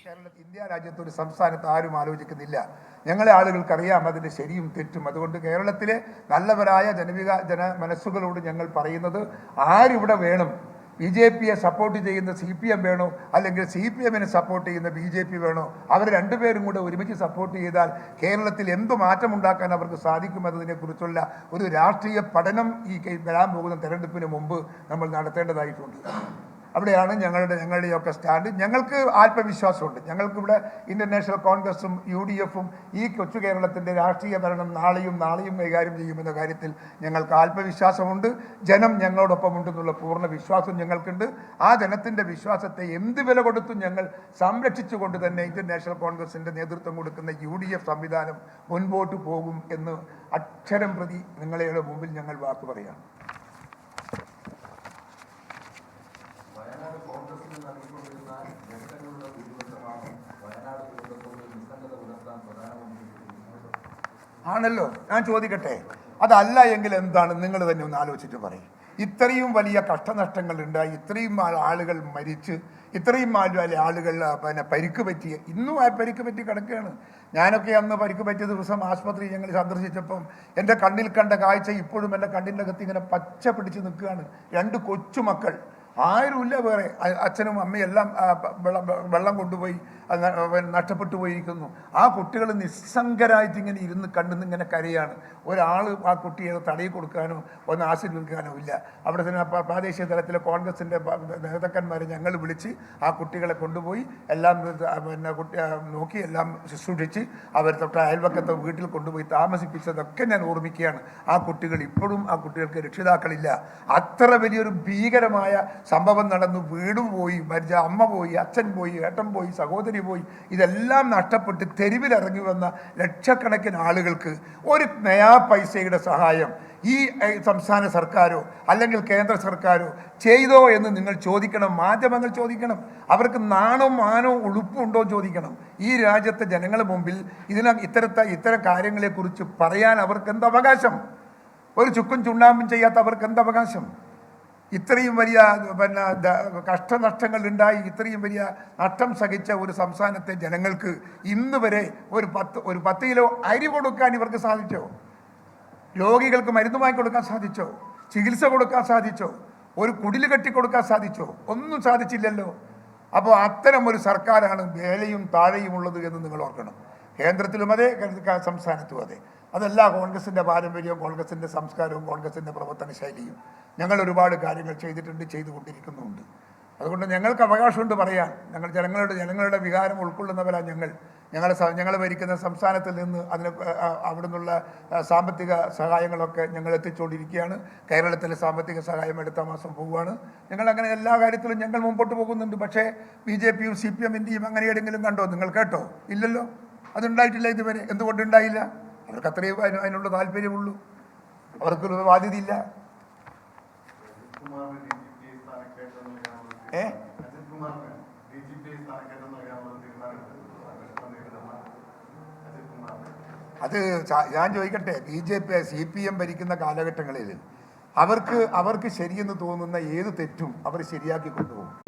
കേരളത്തിൽ ഇന്ത്യ രാജ്യത്ത് ഒരു സംസ്ഥാനത്ത് ആരും ആലോചിക്കുന്നില്ല. ഞങ്ങളെ ആളുകൾക്കറിയാം അതിൻ്റെ ശരിയും തെറ്റും. അതുകൊണ്ട് കേരളത്തിലെ നല്ലവരായ ജന മനസ്സുകളോട് ഞങ്ങൾ പറയുന്നത്, ആരിവിടെ വേണം, ബി ജെ പിയെ സപ്പോർട്ട് ചെയ്യുന്ന CPM വേണോ, അല്ലെങ്കിൽ CPM-നെ സപ്പോർട്ട് ചെയ്യുന്ന BJP വേണോ, അവർ രണ്ടുപേരും കൂടെ ഒരുമിച്ച് സപ്പോർട്ട് ചെയ്താൽ കേരളത്തിൽ എന്ത് മാറ്റമുണ്ടാക്കാൻ അവർക്ക് സാധിക്കുമെന്നതിനെക്കുറിച്ചുള്ള ഒരു രാഷ്ട്രീയ പഠനം ഈ വരാൻ പോകുന്ന തെരഞ്ഞെടുപ്പിന് മുമ്പ് നമ്മൾ നടത്തേണ്ടതായിട്ടുണ്ട്. അവിടെയാണ് ഞങ്ങളുടെയൊക്കെ സ്റ്റാൻഡ്. ഞങ്ങൾക്ക് ആത്മവിശ്വാസമുണ്ട്. ഞങ്ങൾക്കിവിടെ ഇന്ത്യൻ നാഷണൽ കോൺഗ്രസും UDF-ഉം ഈ കൊച്ചു കേരളത്തിൻ്റെ രാഷ്ട്രീയ ഭരണം നാളെയും കൈകാര്യം ചെയ്യുമെന്ന കാര്യത്തിൽ ഞങ്ങൾക്ക് ആത്മവിശ്വാസമുണ്ട്. ജനം ഞങ്ങളോടൊപ്പം ഉണ്ടെന്നുള്ള പൂർണ്ണ വിശ്വാസം ഞങ്ങൾക്കുണ്ട്. ആ ജനത്തിൻ്റെ വിശ്വാസത്തെ എന്ത് വില കൊടുത്തും ഞങ്ങൾ സംരക്ഷിച്ചുകൊണ്ട് തന്നെ ഇന്ത്യൻ നാഷണൽ കോൺഗ്രസിൻ്റെ നേതൃത്വം കൊടുക്കുന്ന UDF സംവിധാനം മുൻപോട്ട് പോകും എന്ന് അക്ഷരം പ്രതി നിങ്ങളുടെ മുമ്പിൽ ഞങ്ങൾ വാക്ക് പറയാം. ആണല്ലോ. ഞാൻ ചോദിക്കട്ടെ, അതല്ല എങ്കിൽ എന്താണ്? നിങ്ങൾ തന്നെ ഒന്ന് ആലോചിച്ചിട്ട് പറയും. ഇത്രയും വലിയ കഷ്ടനഷ്ടങ്ങൾ ഉണ്ടായി, ഇത്രയും ആളുകൾ മരിച്ച്, ഇത്രയും ആളുകൾ പരിക്ക് പറ്റി, ഇന്നും ആ പരിക്ക് പറ്റി കിടക്കുകയാണ്. ഞാനൊക്കെ അന്ന് പരിക്ക് പറ്റിയ ദിവസം ആശുപത്രി ഞങ്ങൾ സന്ദർശിച്ചപ്പം എൻ്റെ കണ്ണിൽ കണ്ട കാഴ്ച ഇപ്പോഴും എൻ്റെ കണ്ണിൻ്റെ അകത്ത് ഇങ്ങനെ പച്ച പിടിച്ച് നിൽക്കുകയാണ്. 2 കൊച്ചുമക്കൾ, ആരുമില്ല വേറെ, അച്ഛനും അമ്മയും എല്ലാം വെള്ളം കൊണ്ടുപോയി നഷ്ടപ്പെട്ടു പോയിരിക്കുന്നു. ആ കുട്ടികൾ നിസ്സംഗരായിട്ട് ഇങ്ങനെ ഇരുന്ന് കണ്ടുനിന്ന് ഇങ്ങനെ കരയാണ്. ഒരാൾ ആ കുട്ടിയെ തടയി കൊടുക്കാനോ ഒന്ന് ആശീർവദിക്കാനോ ഇല്ല. അവിടെ തന്നെ പ്രാദേശിക തലത്തിലെ കോൺഗ്രസിൻ്റെ നേതാക്കന്മാരെ ഞങ്ങൾ വിളിച്ച് ആ കുട്ടികളെ കൊണ്ടുപോയി എല്ലാം നോക്കി എല്ലാം ശുശ്രൂഷിച്ച് അവർ തൊട്ട് അയൽവക്കത്തെ വീട്ടിൽ കൊണ്ടുപോയി താമസിപ്പിച്ചതൊക്കെ ഞാൻ ഓർമ്മിക്കുകയാണ്. ആ കുട്ടികൾ ഇപ്പോഴും, ആ കുട്ടികൾക്ക് രക്ഷിതാക്കളില്ല. അത്ര വലിയൊരു ഭീകരമായ സംഭവം നടന്നു. വീടും പോയി, മരിച്ച അമ്മ പോയി, അച്ഛൻ പോയി, ഏട്ടൻ പോയി, സഹോദരി പോയി. ഇതെല്ലാം നഷ്ടപ്പെട്ട് തെരുവിലിറങ്ങി വന്ന ലക്ഷക്കണക്കിന് ആളുകൾക്ക് ഒരു നയാ പൈസയുടെ സഹായം ഈ സംസ്ഥാന സർക്കാരോ അല്ലെങ്കിൽ കേന്ദ്ര സർക്കാരോ ചെയ്തോ എന്ന് നിങ്ങൾ ചോദിക്കണം. മാധ്യമങ്ങൾ ചോദിക്കണം. അവർക്ക് നാണവും മാനവും ഉളുപ്പുണ്ടോ ചോദിക്കണം. ഈ രാജ്യത്തെ ജനങ്ങളുടെ മുമ്പിൽ ഇത്തരം കാര്യങ്ങളെക്കുറിച്ച് പറയാൻ അവർക്ക് എന്ത് അവകാശം? ഒരു ചുക്കും ചുണ്ണാമ്പും ചെയ്യാത്ത അവർക്ക് എന്ത് അവകാശം? ഇത്രയും വലിയ കഷ്ടനഷ്ടങ്ങൾ ഉണ്ടായി, ഇത്രയും വലിയ നഷ്ടം സഹിച്ച ഒരു സംസ്ഥാനത്തെ ജനങ്ങൾക്ക് ഇന്ന് വരെ ഒരു 10 കിലോ അരി കൊടുക്കാൻ ഇവർക്ക് സാധിച്ചോ? രോഗികൾക്ക് മരുന്ന് വാങ്ങി കൊടുക്കാൻ സാധിച്ചോ? ചികിത്സ കൊടുക്കാൻ സാധിച്ചോ? ഒരു കുടില് കെട്ടിക്കൊടുക്കാൻ സാധിച്ചോ? ഒന്നും സാധിച്ചില്ലല്ലോ. അപ്പോൾ അത്തരം ഒരു സർക്കാരാണ് മേലെയും താഴെയും ഉള്ളത് എന്ന് നിങ്ങൾ ഓർക്കണം. കേന്ദ്രത്തിലും അതെ, സംസ്ഥാനത്തും അതെ. അതല്ല കോൺഗ്രസിൻ്റെ പാരമ്പര്യവും കോൺഗ്രസിൻ്റെ സംസ്കാരവും കോൺഗ്രസിൻ്റെ പ്രവർത്തന ശൈലിയും. ഞങ്ങൾ ഒരുപാട് കാര്യങ്ങൾ ചെയ്തിട്ടുണ്ട്, ചെയ്തുകൊണ്ടിരിക്കുന്നുമുണ്ട്. അതുകൊണ്ട് ഞങ്ങൾക്ക് അവകാശമുണ്ട് പറയാൻ. ഞങ്ങൾ ജനങ്ങളുടെ വികാരം ഉൾക്കൊള്ളുന്നവരാണ് ഞങ്ങൾ ഭരിക്കുന്ന സംസ്ഥാനത്തിൽ നിന്ന് അവിടെ നിന്നുള്ള സാമ്പത്തിക സഹായങ്ങളൊക്കെ ഞങ്ങൾ എത്തിച്ചുകൊണ്ടിരിക്കുകയാണ്. കേരളത്തിലെ സാമ്പത്തിക സഹായം അടുത്ത മാസം പോവുകയാണ്. ഞങ്ങളങ്ങനെ എല്ലാ കാര്യത്തിലും ഞങ്ങൾ മുമ്പോട്ട് പോകുന്നുണ്ട്. പക്ഷേ BJP-യും CPM-ൻ്റെയും അങ്ങനെ ഏതെങ്കിലും കണ്ടോ? നിങ്ങൾ കേട്ടോ? ഇല്ലല്ലോ. അതുണ്ടായിട്ടില്ല ഇതുവരെ. എന്തുകൊണ്ടുണ്ടായില്ല? അവർക്ക് അത്രയും അതിനുള്ള താല്പര്യമുള്ളൂ. അവർക്കൊരു ബാധ്യതയില്ല. അത് ഞാൻ ചോദിക്കട്ടെ, BJP CPM ഭരിക്കുന്ന കാലഘട്ടങ്ങളിൽ അവർക്ക് ശരിയെന്ന് തോന്നുന്ന ഏത് തെറ്റും അവർ ശരിയാക്കി കൊണ്ടുപോകും.